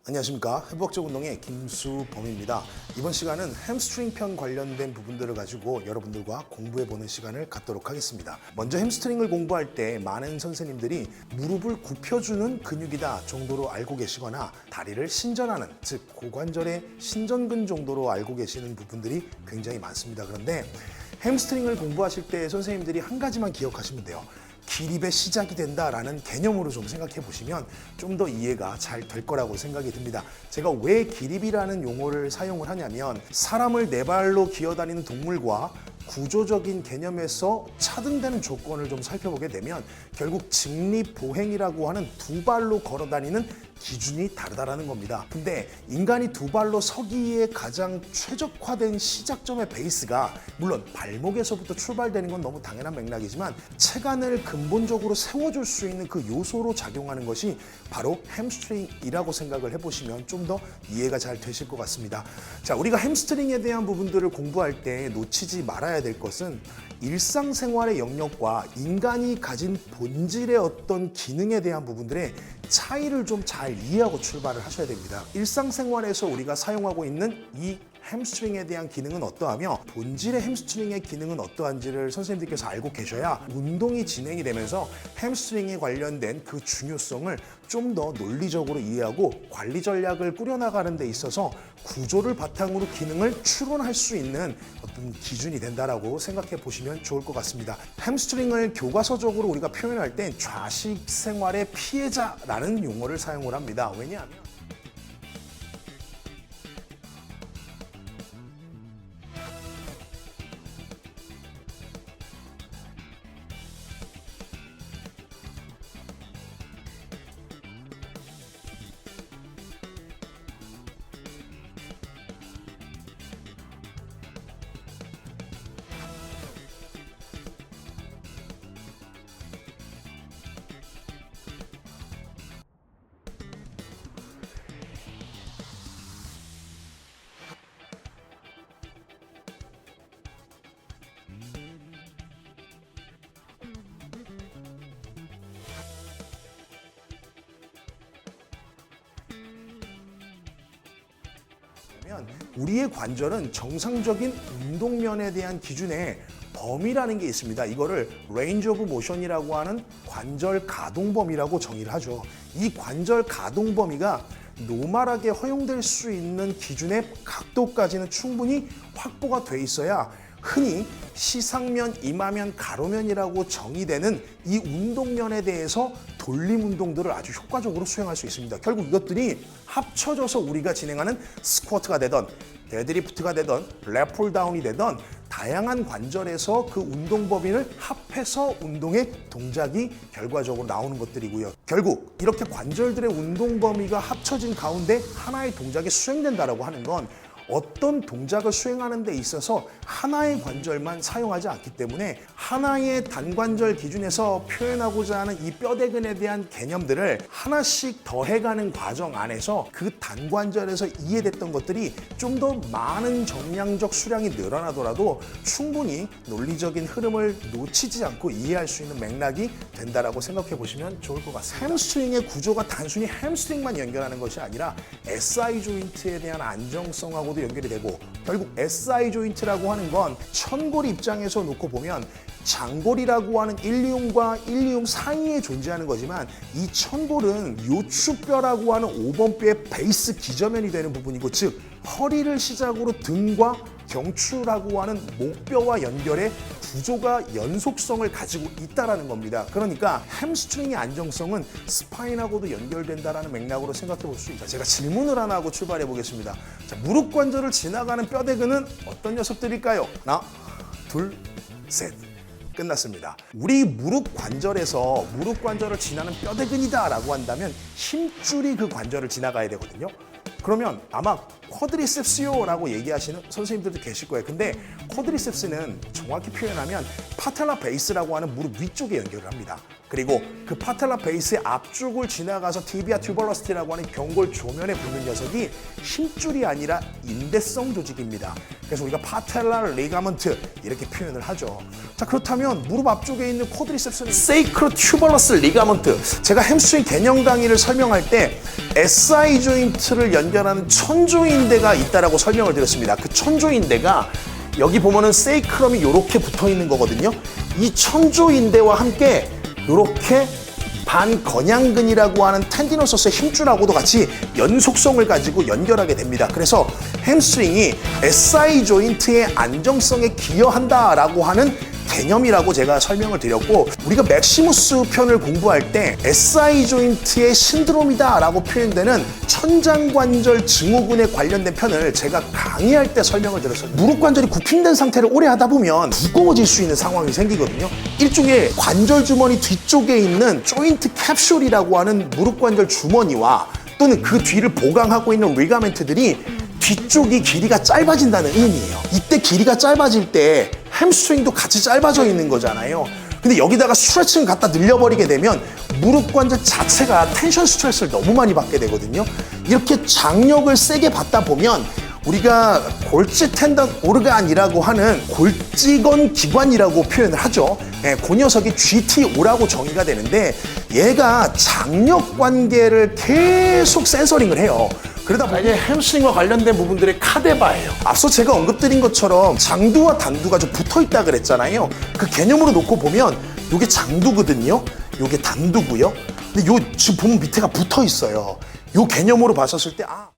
안녕하십니까. 해부학적 운동의 김수범입니다. 이번 시간은 햄스트링 편 관련된 부분들을 가지고 여러분들과 공부해보는 시간을 갖도록 하겠습니다. 먼저 햄스트링을 공부할 때 많은 선생님들이 무릎을 굽혀주는 근육이다 정도로 알고 계시거나 다리를 신전하는, 즉 고관절의 신전근 정도로 알고 계시는 부분들이 굉장히 많습니다. 그런데 햄스트링을 공부하실 때 선생님들이 한 가지만 기억하시면 돼요. 기립의 시작이 된다라는 개념으로 좀 생각해 보시면 좀 더 이해가 잘 될 거라고 생각이 듭니다. 제가 왜 기립이라는 용어를 사용을 하냐면 사람을 네 발로 기어다니는 동물과 구조적인 개념에서 차등되는 조건을 좀 살펴보게 되면 결국 직립보행이라고 하는 두 발로 걸어다니는 기준이 다르다라는 겁니다. 근데 인간이 두 발로 서기에 가장 최적화된 시작점의 베이스가 물론 발목에서부터 출발되는 건 너무 당연한 맥락이지만 체간을 근본적으로 세워줄 수 있는 그 요소로 작용하는 것이 바로 햄스트링이라고 생각을 해보시면 좀 더 이해가 잘 되실 것 같습니다. 자, 우리가 햄스트링에 대한 부분들을 공부할 때 놓치지 말아야 될 것은 일상생활의 영역과 인간이 가진 본질의 어떤 기능에 대한 부분들의 차이를 좀 잘 이해하고 출발을 하셔야 됩니다. 일상생활에서 우리가 사용하고 있는 이 햄스트링에 대한 기능은 어떠하며 본질의 햄스트링의 기능은 어떠한지를 선생님들께서 알고 계셔야 운동이 진행이 되면서 햄스트링에 관련된 그 중요성을 좀 더 논리적으로 이해하고 관리 전략을 꾸려나가는 데 있어서 구조를 바탕으로 기능을 추론할 수 있는 어떤 기준이 된다라고 생각해 보시면 좋을 것 같습니다. 햄스트링을 교과서적으로 우리가 표현할 땐 좌식 생활의 피해자라는 용어를 사용을 합니다. 왜냐하면 우리의 관절은 정상적인 운동면에 대한 기준의 범위라는 게 있습니다. 이거를 range of motion이라고 하는 관절 가동 범위라고 정의를 하죠. 이 관절 가동 범위가 노멀하게 허용될 수 있는 기준의 각도까지는 충분히 확보가 돼 있어야 흔히 시상면, 이마면, 가로면이라고 정의되는 이 운동면에 대해서 돌림 운동들을 아주 효과적으로 수행할 수 있습니다. 결국 이것들이 합쳐져서 우리가 진행하는 스쿼트가 되던 데드리프트가 되던 랩 다운이 되던 다양한 관절에서 그 운동 범위를 합해서 운동의 동작이 결과적으로 나오는 것들이고요. 결국 이렇게 관절들의 운동 범위가 합쳐진 가운데 하나의 동작이 수행된다라고 하는 건 어떤 동작을 수행하는 데 있어서 하나의 관절만 사용하지 않기 때문에 하나의 단관절 기준에서 표현하고자 하는 이 뼈대근에 대한 개념들을 하나씩 더해가는 과정 안에서 그 단관절에서 이해됐던 것들이 좀 더 많은 정량적 수량이 늘어나더라도 충분히 논리적인 흐름을 놓치지 않고 이해할 수 있는 맥락이 된다라고 생각해 보시면 좋을 것 같습니다. 햄스트링의 구조가 단순히 햄스트링만 연결하는 것이 아니라 SI 조인트에 대한 안정성하고 연결이 되고 결국 SI 조인트라고 하는 건 천골 입장에서 놓고 보면 장골이라고 하는 1, 2흉과 1, 2흉 사이에 존재하는 거지만 이 천골은 요추뼈라고 하는 5번 뼈의 베이스 기저면이 되는 부분이고 즉 허리를 시작으로 등과 경추라고 하는 목뼈와 연결해 구조가 연속성을 가지고 있다라는 겁니다. 그러니까 햄스트링의 안정성은 스파인하고도 연결된다라는 맥락으로 생각해 볼 수 있다. 제가 질문을 하나 하고 출발해 보겠습니다. 자, 무릎 관절을 지나가는 뼈대근은 어떤 녀석들일까요? 하나, 둘, 셋. 끝났습니다. 우리 무릎 관절에서 무릎 관절을 지나는 뼈대근이다라고 한다면 힘줄이 그 관절을 지나가야 되거든요. 그러면 아마 쿼드리셉스요라고 얘기하시는 선생님들도 계실 거예요. 근데 쿼드리셉스는 정확히 표현하면 파텔라 베이스라고 하는 무릎 위쪽에 연결을 합니다. 그리고 그 파텔라 베이스의 앞쪽을 지나가서 티비아 튜버러스티라고 하는 경골 조면에 붙는 녀석이 힘줄이 아니라 인대성 조직입니다. 그래서 우리가 파텔라 리가먼트 이렇게 표현을 하죠. 자, 그렇다면 무릎 앞쪽에 있는 쿼드리셉스는 세이크로 튜버러스 리가먼트. 제가 햄스트링 개념 강의를 설명할 때 SI 조인트를 연결하는 천조인대가 있다라고 설명을 드렸습니다. 그 천조인대가 여기 보면은 세이크럼이 이렇게 붙어 있는 거거든요. 이 천조인대와 함께 이렇게 반건양근이라고 하는 텐디노서스의 힘줄하고도 같이 연속성을 가지고 연결하게 됩니다. 그래서 햄스트링이 SI 조인트의 안정성에 기여한다라고 하는 개념이라고 제가 설명을 드렸고, 우리가 맥시무스 편을 공부할 때 SI 조인트의 신드롬이다라고 표현되는 천장관절 증후군에 관련된 편을 제가 강의할 때 설명을 드렸어요. 무릎 관절이 굽힌된 상태를 오래 하다 보면 무거워질 수 있는 상황이 생기거든요. 일종의 관절 주머니 뒤쪽에 있는 조인트 캡슐이라고 하는 무릎 관절 주머니와 또는 그 뒤를 보강하고 있는 리가멘트들이 뒤쪽이 길이가 짧아진다는 의미예요. 이때 길이가 짧아질 때 햄스트링도 같이 짧아져 있는 거잖아요. 근데 여기다가 스트레칭을 갖다 늘려버리게 되면 무릎 관절 자체가 텐션 스트레스를 너무 많이 받게 되거든요. 이렇게 장력을 세게 받다 보면 우리가 골지 텐던 오르간이라고 하는 골직원 기관이라고 표현을 하죠. 그 녀석이 GTO라고 정의가 되는데 얘가 장력 관계를 계속 센서링을 해요. 그러다 보니 이게 햄스트링과 관련된 부분들의 카데바예요. 앞서 제가 언급드린 것처럼 장두와 단두가 좀 붙어 있다 그랬잖아요. 그 개념으로 놓고 보면 이게 장두거든요. 이게 단두고요. 근데 요 지금 보면 밑에가 붙어 있어요. 요 개념으로 봤었을 때